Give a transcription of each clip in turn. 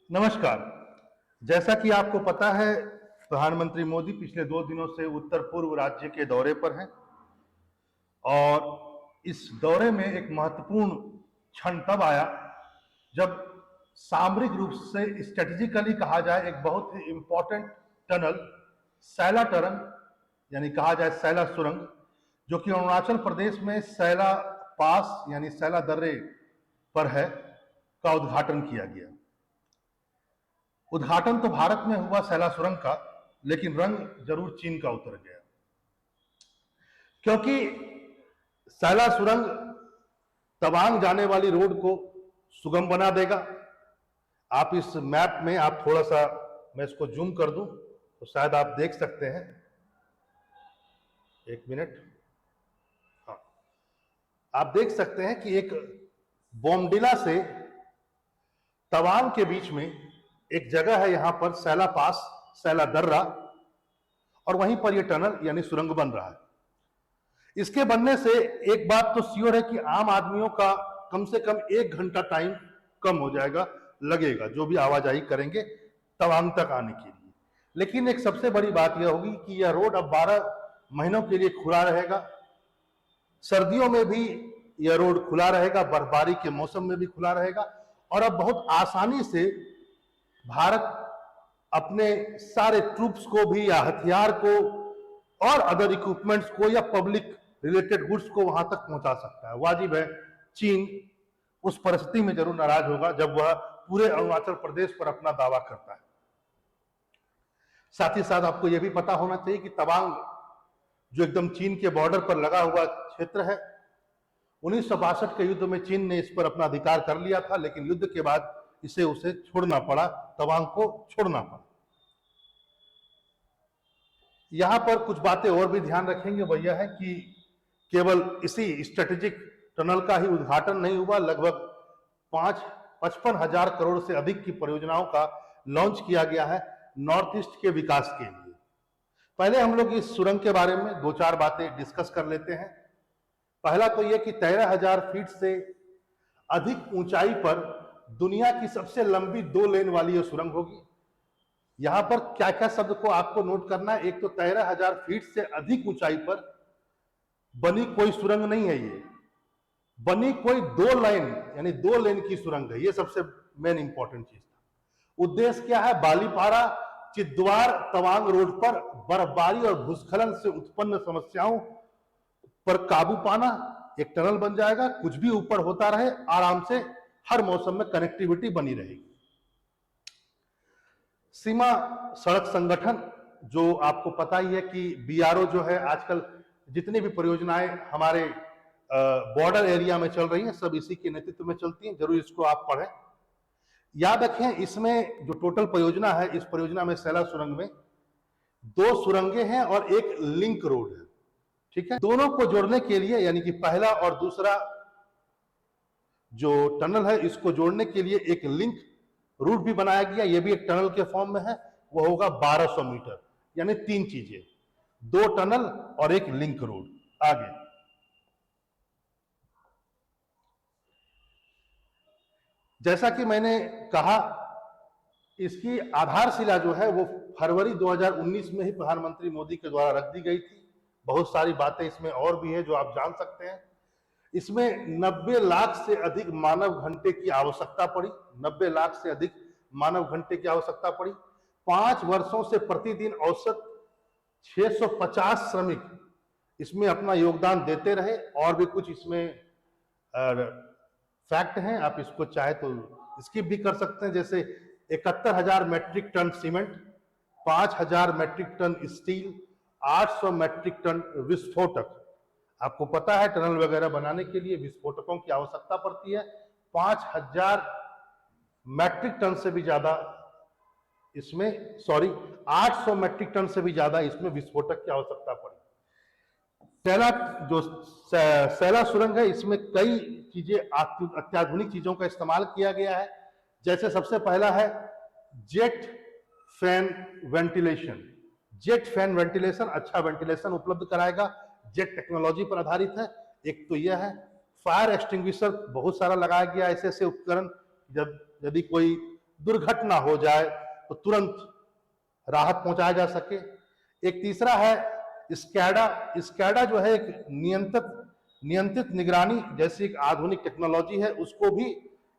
नमस्कार। जैसा कि आपको पता है, प्रधानमंत्री मोदी पिछले 2 दिनों से उत्तर पूर्व राज्य के दौरे पर हैं और इस दौरे में एक महत्वपूर्ण क्षण तब आया जब सामरिक रूप से स्ट्रेटेजिकली कहा जाए एक बहुत ही इंपॉर्टेंट टनल सैला टनल यानी कहा जाए सैला सुरंग, जो कि अरुणाचल प्रदेश में सैला पास यानी सैला दर्रे पर है, का उद्घाटन किया गया। उद्घाटन तो भारत में हुआ सैला सुरंग का, लेकिन रंग जरूर चीन का उतर गया, क्योंकि सैला सुरंग तवांग जाने वाली रोड को सुगम बना देगा। आप इस मैप में आप थोड़ा सा, मैं इसको जूम कर दूं तो शायद आप देख सकते हैं। एक मिनट। हाँ, आप देख सकते हैं कि एक बोमडिला से तवांग के बीच में एक जगह है, यहां पर सैला पास, सैला दर्रा, और वहीं पर यह टनल यानी सुरंग बन रहा है। इसके बनने से एक बात तो श्योर है कि आम आदमियों का कम से कम 1 घंटा टाइम कम हो जाएगा, लगेगा, जो भी आवाजाही करेंगे तवांग तक आने के लिए। लेकिन एक सबसे बड़ी बात यह होगी कि यह रोड अब 12 महीनों के लिए खुला रहेगा। सर्दियों में भी यह रोड खुला रहेगा, बर्फबारी के मौसम में भी खुला रहेगा, और अब बहुत आसानी से भारत अपने सारे ट्रूप्स को भी या हथियार को और अदर इक्विपमेंट्स को या पब्लिक रिलेटेड गुड्स को वहां तक पहुंचा सकता है। वाजिब है, चीन उस परिस्थिति में जरूर नाराज होगा जब वह पूरे अरुणाचल प्रदेश पर अपना दावा करता है। साथ ही साथ आपको यह भी पता होना चाहिए कि तवांग जो एकदम चीन के बॉर्डर पर लगा हुआ क्षेत्र है, 1962 के युद्ध में चीन ने इस पर अपना अधिकार कर लिया था, लेकिन युद्ध के बाद उसे छोड़ना पड़ा, तवांग को छोड़ना पड़ा। यहां पर कुछ बातें और भी ध्यान रखेंगे, वह यह है कि केवल इसी स्ट्रेटेजिक टनल का ही उद्घाटन नहीं हुआ, लगभग 55,000 करोड़ से अधिक की परियोजनाओं का लॉन्च किया गया है नॉर्थ ईस्ट के विकास के लिए। पहले हम लोग इस सुरंग के बारे में 2-4 बातें डिस्कस कर लेते हैं। पहला तो यह कि 13,000 फीट से अधिक ऊंचाई पर दुनिया की सबसे लंबी 2 लेन वाली यह सुरंग होगी। यहां पर क्या क्या शब्द को आपको नोट करना है। एक तो 13,000 फीट से अधिक ऊंचाई पर बनी कोई सुरंग नहीं है, ये बनी कोई 2 लाइन यानी 2 लेन की सुरंग है। ये सबसे मेन इंपॉर्टेंट चीज था। उद्देश्य क्या है? बालीपारा चिद्वार तवांग रोड पर बर्फबारी और भूस्खलन से उत्पन्न समस्याओं पर काबू पाना। एक टनल बन जाएगा, कुछ भी ऊपर होता रहे, आराम से हर मौसम में कनेक्टिविटी बनी रहेगी। सीमा सड़क संगठन, जो आपको पता ही है कि बीआरओ जो है, आजकल जितनी भी परियोजनाएं हमारे बॉर्डर एरिया में चल रही हैं, सब इसी के नेतृत्व में चलती हैं। जरूर इसको आप पढ़ें। याद रखें, इसमें जो टोटल परियोजना है, इस परियोजना में सैला सुरंग में 2 सुरंगें हैं और एक लिंक रोड है। ठीक है, दोनों को जोड़ने के लिए, यानी कि पहला और दूसरा जो टनल है, इसको जोड़ने के लिए एक लिंक रूट भी बनाया गया। यह भी एक टनल के फॉर्म में है। वो होगा 1200 मीटर, यानी 3 चीजें, 2 टनल और एक लिंक रोड। आगे जैसा कि मैंने कहा, इसकी आधारशिला जो है वो फरवरी 2019 में ही प्रधानमंत्री मोदी के द्वारा रख दी गई थी। बहुत सारी बातें इसमें और भी है जो आप जान सकते हैं। इसमें 90 लाख से अधिक मानव घंटे की आवश्यकता पड़ी। 90 लाख से अधिक मानव घंटे की आवश्यकता पड़ी। 5 वर्षों से प्रतिदिन औसत 650 श्रमिक इसमें अपना योगदान देते रहे। और भी कुछ इसमें फैक्ट हैं, आप इसको चाहे तो स्किप भी कर सकते हैं। जैसे 71,000 metric ton cement, 5,000 metric ton steel, 800 metric ton विस्फोटक। आपको पता है टनल वगैरह बनाने के लिए विस्फोटकों की आवश्यकता पड़ती है। 5,000 मेट्रिक टन से भी ज्यादा इसमें, 800 मेट्रिक टन से भी ज्यादा इसमें विस्फोटक की आवश्यकता पड़ी। सैला सुरंग है, इसमें कई चीजें, अत्याधुनिक चीजों का इस्तेमाल किया गया है। जैसे सबसे पहला है jet fan ventilation. Jet fan ventilation अच्छा वेंटिलेशन उपलब्ध कराएगा, जेट टेक्नोलॉजी पर आधारित है। एक तो यह है। फायर एक्सटिंग्विशर बहुत सारा लगाया गया, ऐसे ऐसे उपकरण, जब यदि कोई दुर्घटना हो जाए तो तुरंत राहत पहुंचाया जा सके। एक तीसरा है स्कैडा। स्कैडा जो है एक नियंत्रित निगरानी जैसी एक आधुनिक टेक्नोलॉजी है, उसको भी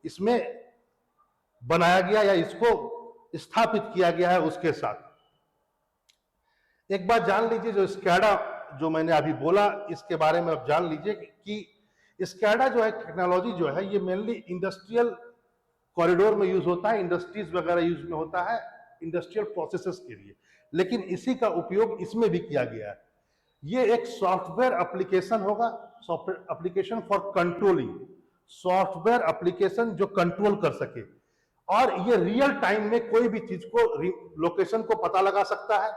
इसमें बनाया गया या इसको स्थापित किया गया है उसके साथ। एक बात जान लीजिए, जो स्कैडा जो मैंने अभी बोला इसके बारे में अब जान लीजिए कि स्कैडा जो है टेक्नोलॉजी जो है ये मेनली इंडस्ट्रियल कॉरिडोर में यूज होता है, इंडस्ट्रीज वगैरह यूज में होता है इंडस्ट्रियल प्रोसेसेस के लिए, लेकिन इसी का उपयोग इसमें भी किया गया है। ये एक सॉफ्टवेयर एप्लीकेशन होगा, software application for controlling, software application जो कंट्रोल कर सके, और ये रियल टाइम में कोई भी चीज को लोकेशन को पता लगा सकता है,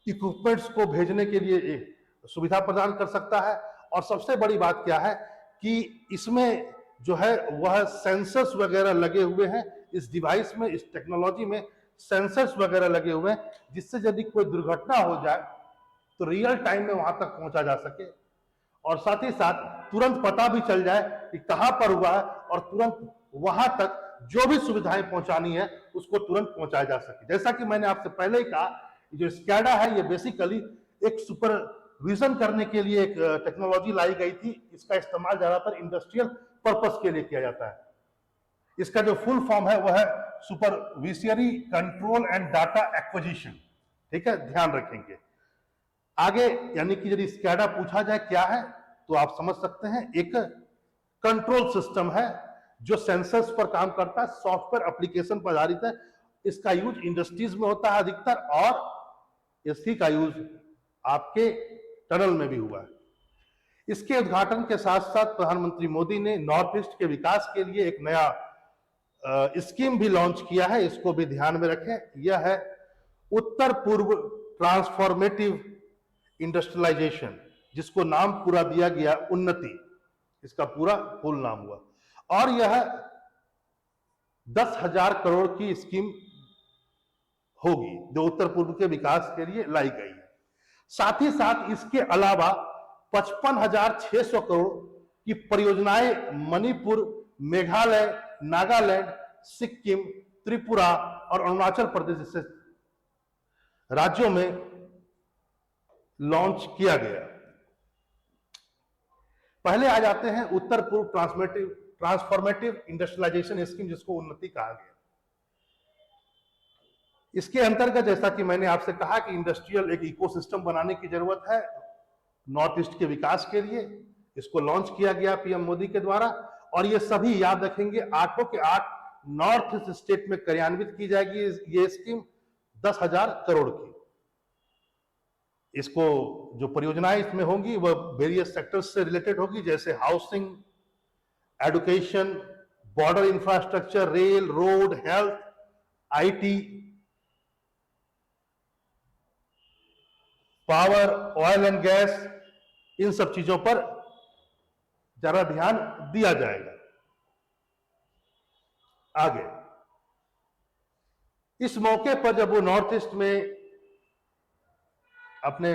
इक्विपमेंट्स को भेजने के लिए सुविधा प्रदान कर सकता है। और सबसे बड़ी बात क्या है कि इसमें जो है वह सेंसर्स वगैरह लगे हुए हैं इस डिवाइस में, इस टेक्नोलॉजी में सेंसर्स वगैरह लगे हुए हैं, जिससे यदि कोई दुर्घटना हो जाए तो रियल टाइम में वहां तक पहुंचा जा सके, और साथ ही साथ तुरंत पता भी चल जाए कि कहां पर हुआ है, और तुरंत वहां तक जो भी सुविधाएं पहुंचानी है उसको तुरंत पहुंचाया जा सके। जैसा कि मैंने आपसे पहले ही कहा, जो स्कैडा है ये बेसिकली एक सुपरविजन करने के लिए एक टेक्नोलॉजी लाई गई थी। इसका इस्तेमाल ज्यादातर इंडस्ट्रियल पर्पस के लिए किया जाता है। इसका जो फुल फॉर्म है वह है supervisory control and data acquisition. ठीक है, ध्यान रखेंगे। आगे यानी कि यदि स्कैडा पूछा जाए क्या है तो आप समझ सकते हैं, एक कंट्रोल सिस्टम है जो सेंसर्स पर काम करता है, सॉफ्टवेयर एप्लीकेशन पर आधारित है। इसका यूज इंडस्ट्रीज में होता है अधिकतर, और इसी का यूज आपके टनल में भी हुआ है। इसके उद्घाटन के साथ साथ प्रधानमंत्री मोदी ने नॉर्थ ईस्ट के विकास के लिए एक नया स्कीम भी लॉन्च किया है, इसको भी ध्यान में रखें। यह है उत्तर पूर्व ट्रांसफॉर्मेटिव इंडस्ट्रियलाइजेशन, जिसको नाम पूरा दिया गया उन्नति, इसका पूरा फुल नाम हुआ, और यह 10,000 करोड़ की स्कीम होगी जो उत्तर पूर्व के विकास के लिए लाई गई है। साथ ही साथ इसके अलावा 55,600 करोड़ की परियोजनाएं मणिपुर, मेघालय, नागालैंड, सिक्किम, त्रिपुरा और अरुणाचल प्रदेश जैसे राज्यों में लॉन्च किया गया। पहले आ जाते हैं उत्तर पूर्व ट्रांसफॉर्मेटिव इंडस्ट्रियलाइजेशन स्कीम, जिसको उन्नति कहा गया। इसके अंतर्गत जैसा कि मैंने आपसे कहा कि इंडस्ट्रियल एक इकोसिस्टम बनाने की जरूरत है नॉर्थ ईस्ट के विकास के लिए, इसको लॉन्च किया गया पीएम मोदी के द्वारा, और ये सभी याद रखेंगे 8 के 8 नॉर्थ ईस्ट स्टेट में कार्यान्वित की जाएगी ये स्कीम 10,000 करोड़ की। इसको जो परियोजनाएं इसमें होंगी वह वेरियस सेक्टर्स से रिलेटेड होगी, जैसे housing, education, border infrastructure, rail, road, health, IT, power, oil and gas, इन सब चीजों पर जरा ध्यान दिया जाएगा। आगे इस मौके पर जब वो नॉर्थ ईस्ट में अपने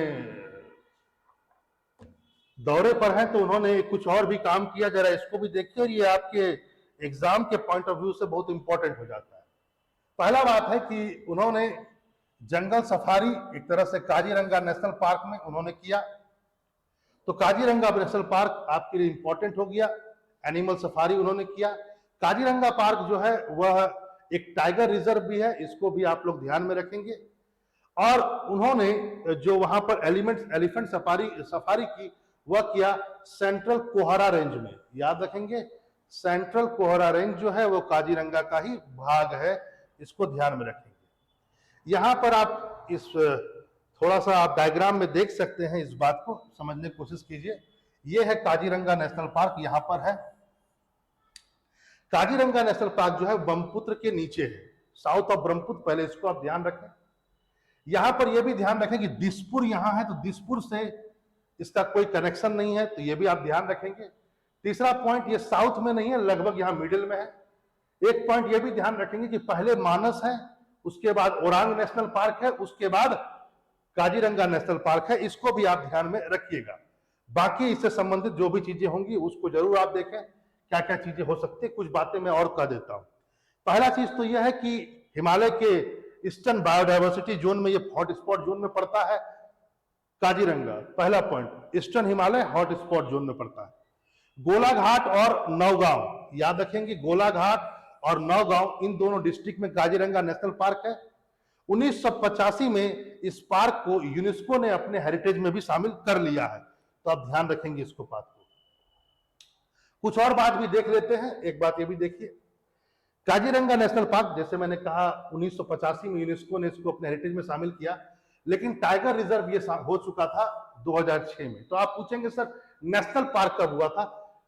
दौरे पर हैं तो उन्होंने कुछ और भी काम किया, जरा इसको भी देखिए, और ये आपके एग्जाम के पॉइंट ऑफ व्यू से बहुत इंपॉर्टेंट हो जाता है। पहला बात है कि उन्होंने जंगल सफारी एक तरह से काजीरंगा नेशनल पार्क में उन्होंने किया, तो काजीरंगा नेशनल पार्क आपके लिए इंपॉर्टेंट हो गया। एनिमल सफारी उन्होंने किया। काजीरंगा पार्क जो है वह एक टाइगर रिजर्व भी है, इसको भी आप लोग ध्यान में रखेंगे। और उन्होंने जो वहां पर एलिफेंट सफारी की वह किया सेंट्रल कोहारा रेंज में, याद रखेंगे सेंट्रल कोहारा रेंज जो है वो काजीरंगा का ही भाग है, इसको ध्यान में रखेंगे। यहां पर आप इस थोड़ा सा आप डायग्राम में देख सकते हैं, इस बात को समझने की कोशिश कीजिए। ये है काजीरंगा नेशनल पार्क, यहां पर है काजीरंगा नेशनल पार्क जो है ब्रह्मपुत्र के नीचे है, साउथ ऑफ ब्रह्मपुत्र, पहले इसको आप ध्यान रखें। यहां पर यह भी ध्यान रखें कि दिसपुर यहां है, तो दिसपुर से इसका कोई कनेक्शन नहीं है, तो यह भी आप ध्यान रखेंगे। तीसरा पॉइंट, ये साउथ में नहीं है, लगभग यहां मिडिल में है। एक पॉइंट यह भी ध्यान रखेंगे कि पहले मानस है, उसके बाद ओरांग नेशनल पार्क है, उसके बाद काजीरंगा नेशनल पार्क है, इसको भी आप ध्यान में रखिएगा। बाकी इससे संबंधित जो भी चीजें होंगी उसको जरूर आप देखें, क्या क्या चीजें हो सकती है, कुछ बातें मैं और कह देता हूं। पहला चीज तो यह है कि हिमालय के ईस्टर्न बायोडायवर्सिटी जोन में, ये हॉटस्पॉट जोन में पड़ता है काजीरंगा। पहला point, eastern Himalaya hotspot zone में पड़ता है। गोलाघाट और नौगांव, याद रखेंगे, गोलाघाट और नौगांव, इन दोनों डिस्ट्रिक्ट में काजीरंगा नेशनल पार्क है। 1985 में इस पार्क को यूनेस्को ने अपने हेरिटेज में भी शामिल कर लिया है, तो आप ध्यान रखेंगे इसको, बात को। कुछ और बात भी देख लेते हैं। एक बात ये भी देखिए, काजीरंगा नेशनल पार्क, जैसे मैंने कहा 1985 में यूनेस्को ने इसको अपने हेरिटेज में शामिल किया, लेकिन टाइगर रिजर्व ये हो चुका था 2006 में। तो आप पूछेंगे सर नेशनल पार्क कब हुआ था?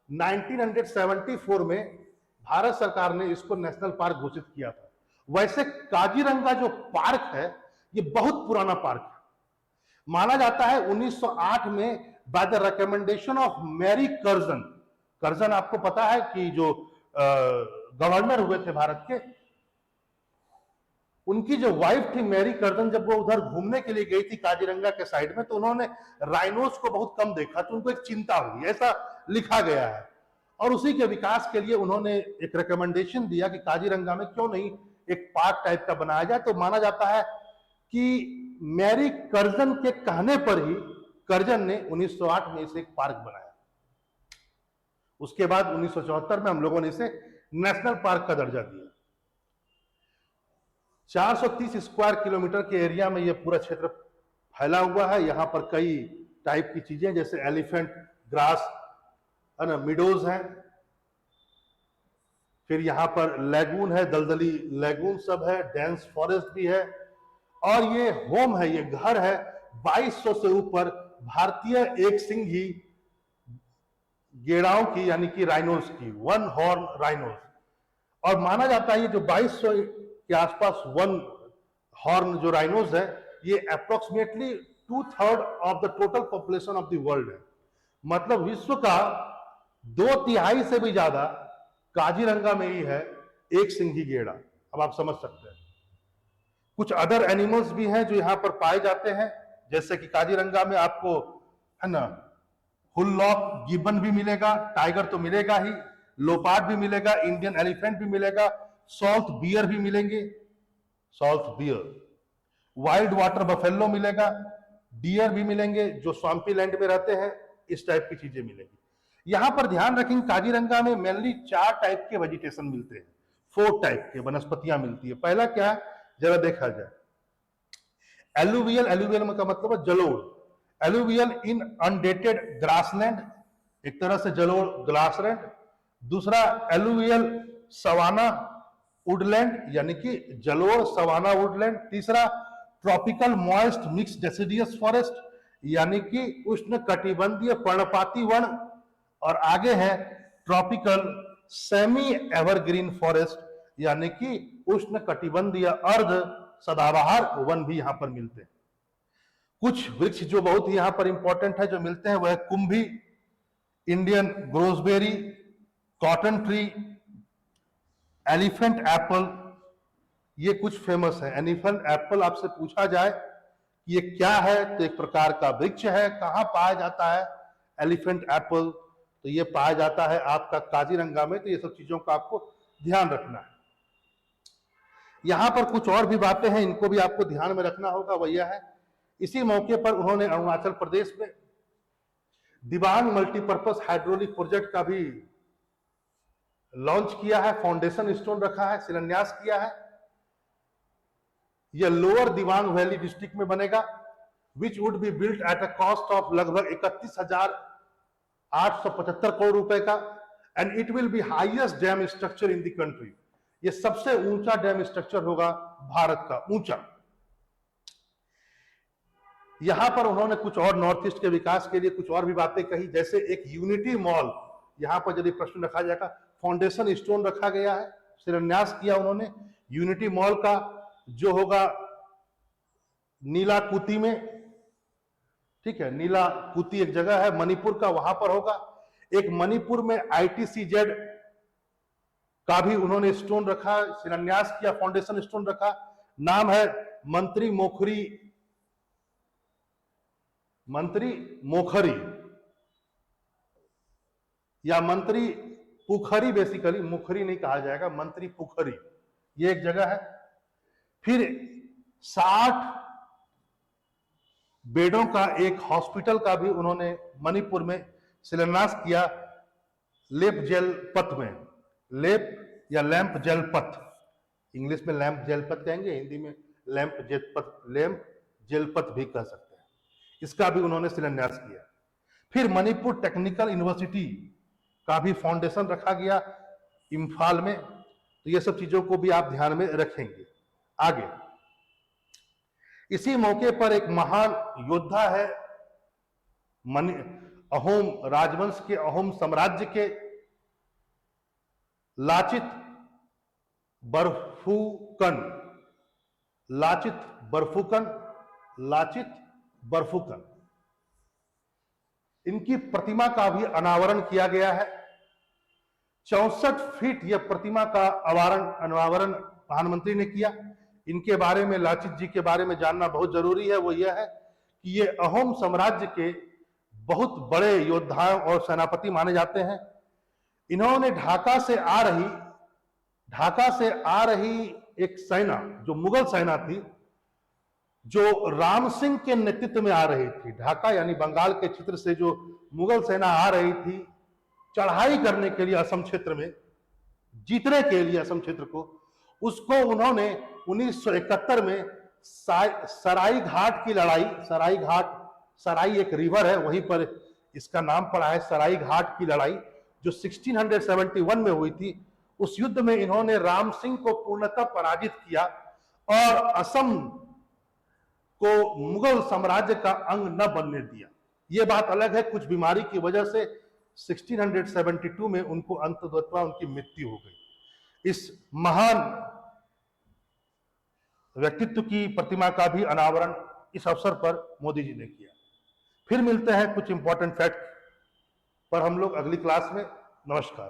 1974 में भारत सरकार ने इसको नेशनल पार्क घोषित किया था। वैसे काजीरंगा जो पार्क है ये बहुत पुराना पार्क है। माना जाता है 1908 में by the recommendation of Mary Curzon. Curzon आपको पता है कि जो गवर्नर हुए थे भारत के, उनकी जो वाइफ थी मैरी कर्जन, जब वो उधर घूमने के लिए गई थी काजीरंगा के साइड में, तो उन्होंने राइनोस को बहुत कम देखा, तो उनको एक चिंता हुई, ऐसा लिखा गया है। और उसी के विकास के लिए उन्होंने एक रिकमेंडेशन दिया कि काजीरंगा में क्यों नहीं एक पार्क टाइप का बनाया जाए। तो माना जाता है कि मैरी कर्जन के कहने पर ही कर्जन ने 1908 में इसे एक पार्क बनाया। उसके बाद 1974 में हम लोगों ने इसे नेशनल पार्क का दर्जा दिया। 430 स्क्वायर किलोमीटर के एरिया में यह पूरा क्षेत्र फैला हुआ है। यहां पर कई टाइप की चीजें, जैसे एलिफेंट ग्रास है ना, मिडोज हैं, फिर यहां पर लैगून है, दलदली लैगून सब है, डेंस फॉरेस्ट भी है, और ये होम है, ये घर है 2200 से ऊपर भारतीय एक सिंघी गेड़ाओं की, यानी कि राइनोस की, वन हॉर्न राइनोस। और माना जाता है ये जो 2200 के आसपास वन हॉर्न जो राइनोस है, ये approximately 2/3 of the total population of the world है। मतलब विश्व का 2/3 से भी ज्यादा काजीरंगा में ही है एक सिंघी गेड़ा। अब आप समझ सकते हैं। कुछ अदर एनिमल्स भी हैं जो यहां पर पाए जाते हैं, जैसे कि काजीरंगा में आपको है ना हुल्लॉक गिब्बन भी मिलेगा, टाइगर तो मिलेगा ही, लोपार्ड भी मिलेगा, इंडियन एलिफेंट भी मिलेगा, सॉल्ट बियर भी मिलेंगे, sloth bear, wild water buffalo मिलेगा, डियर भी मिलेंगे जो स्वाम्पी लैंड में रहते हैं, इस टाइप की चीजें मिलेंगी। यहां पर ध्यान रखेंगे काजीरंगा में मेनली 4 टाइप के वेजिटेशन मिलते हैं, 4 टाइप के वनस्पतियां मिलती है। पहला क्या है जरा देखा जाए, एलुवियल, एलुवियल का मतलब है जलोढ़, एलुवियल इन अनडेटेड ग्रासलैंड, एक तरह से जलोढ़ ग्रासलैंड। दूसरा एलुवियल सवाना वुडलैंड, यानी कि जलोढ़ सवाना वुडलैंड। तीसरा tropical moist mix deciduous forest, यानी कि उष्ण कटिबंधीय पर्णपाती वन। और आगे है ट्रॉपिकल सेमी एवरग्रीन फॉरेस्ट, यानी कि उष्ण कटिबंधीय अर्ध सदाबहार वन भी यहां पर मिलते हैं। कुछ वृक्ष जो बहुत ही यहां पर इंपॉर्टेंट है जो मिलते हैं वह कुंभी, Indian gooseberry, cotton tree, elephant apple, ये कुछ फेमस है। एलिफेंट एप्पल आपसे पूछा जाए कि ये क्या है, तो एक प्रकार का वृक्ष है। कहां पाया जाता है एलिफेंट एप्पल? तो ये पाया जाता है आपका काजीरंगा में। तो ये सब चीजों का आपको ध्यान रखना है। यहां पर कुछ और भी बातें हैं, इनको भी आपको ध्यान में रखना होगा। वह यह है, इसी मौके पर उन्होंने अरुणाचल प्रदेश में दिबांग मल्टीपर्पज हाइड्रोलिक प्रोजेक्ट का भी लॉन्च किया है, फाउंडेशन स्टोन रखा है, शिलान्यास किया है। यह लोअर दिबांग वैली डिस्ट्रिक्ट में बनेगा, which would be built at a cost of लगभग 31,875 करोड़ रुपए का, and it will be highest dam structure in the country. यह सबसे ऊंचा डैम स्ट्रक्चर होगा भारत का, ऊंचा। यहां पर उन्होंने कुछ और नॉर्थ ईस्ट के विकास के लिए कुछ और भी बातें कही, जैसे एक यूनिटी मॉल, यहां पर यदि प्रश्न रखा जाएगा, फाउंडेशन स्टोन रखा गया है, शिलान्यास किया उन्होंने यूनिटी मॉल का, जो होगा नीलाकुती में। ठीक है, नीलाकुती एक जगह है मणिपुर का, वहां पर होगा। एक मणिपुर में ITCZ का भी उन्होंने स्टोन रखा, शिलान्यास किया, फाउंडेशन स्टोन रखा। नाम है मंत्री मोखरी या मंत्री पुखरी, बेसिकली मुखरी नहीं कहा जाएगा, मंत्री पुखरी। ये एक जगह है। फिर 60 बेडों का एक हॉस्पिटल का भी उन्होंने मणिपुर में शिलान्यास किया, लेप जेल पथ में। लेप या लैंप जेल पथ, इंग्लिश में लैंप जेल पथ कहेंगे, हिंदी में लैंप जेल पथ भी कह सकते हैं। इसका भी उन्होंने शिलान्यास किया। फिर मणिपुर टेक्निकल यूनिवर्सिटी का भी फाउंडेशन रखा गया इम्फाल में। तो ये सब चीजों को भी आप ध्यान में रखेंगे। आगे इसी मौके पर एक महान योद्धा है, अहोम राजवंश के, अहोम साम्राज्य के लाचित बरफुकन, इनकी प्रतिमा का भी अनावरण किया गया है। 64 फीट यह प्रतिमा का अनावरण प्रधानमंत्री ने किया। इनके बारे में, लाचित जी के बारे में जानना बहुत जरूरी है। वो यह है कि ये अहोम साम्राज्य के बहुत बड़े योद्धाओं और सेनापति माने जाते हैं। इन्होंने ढाका से आ रही एक सेना, जो मुगल सेना थी, जो राम सिंह के नेतृत्व में आ रही थी, ढाका यानी बंगाल के क्षेत्र से जो मुगल सेना आ रही थी चढ़ाई करने के लिए असम क्षेत्र में, जीतने के लिए असम क्षेत्र को, उसको उन्होंने 1971 में सराई घाट की लड़ाई, सराई एक रिवर है, वहीं पर इसका नाम पड़ा है, सराई घाट की लड़ाई जो 1671 में हुई थी। उस युद्ध में इन्होंने राम सिंह को पूर्णतः पराजित किया और असम को मुगल साम्राज्य का अंग न बनने दिया। यह बात अलग है, कुछ बीमारी की वजह से 1672 में उनको अंततः उनकी मृत्यु हो गई। इस महान व्यक्तित्व की प्रतिमा का भी अनावरण इस अवसर पर मोदी जी ने किया। फिर मिलते हैं कुछ इंपॉर्टेंट फैक्ट पर हम लोग अगली क्लास में। नमस्कार।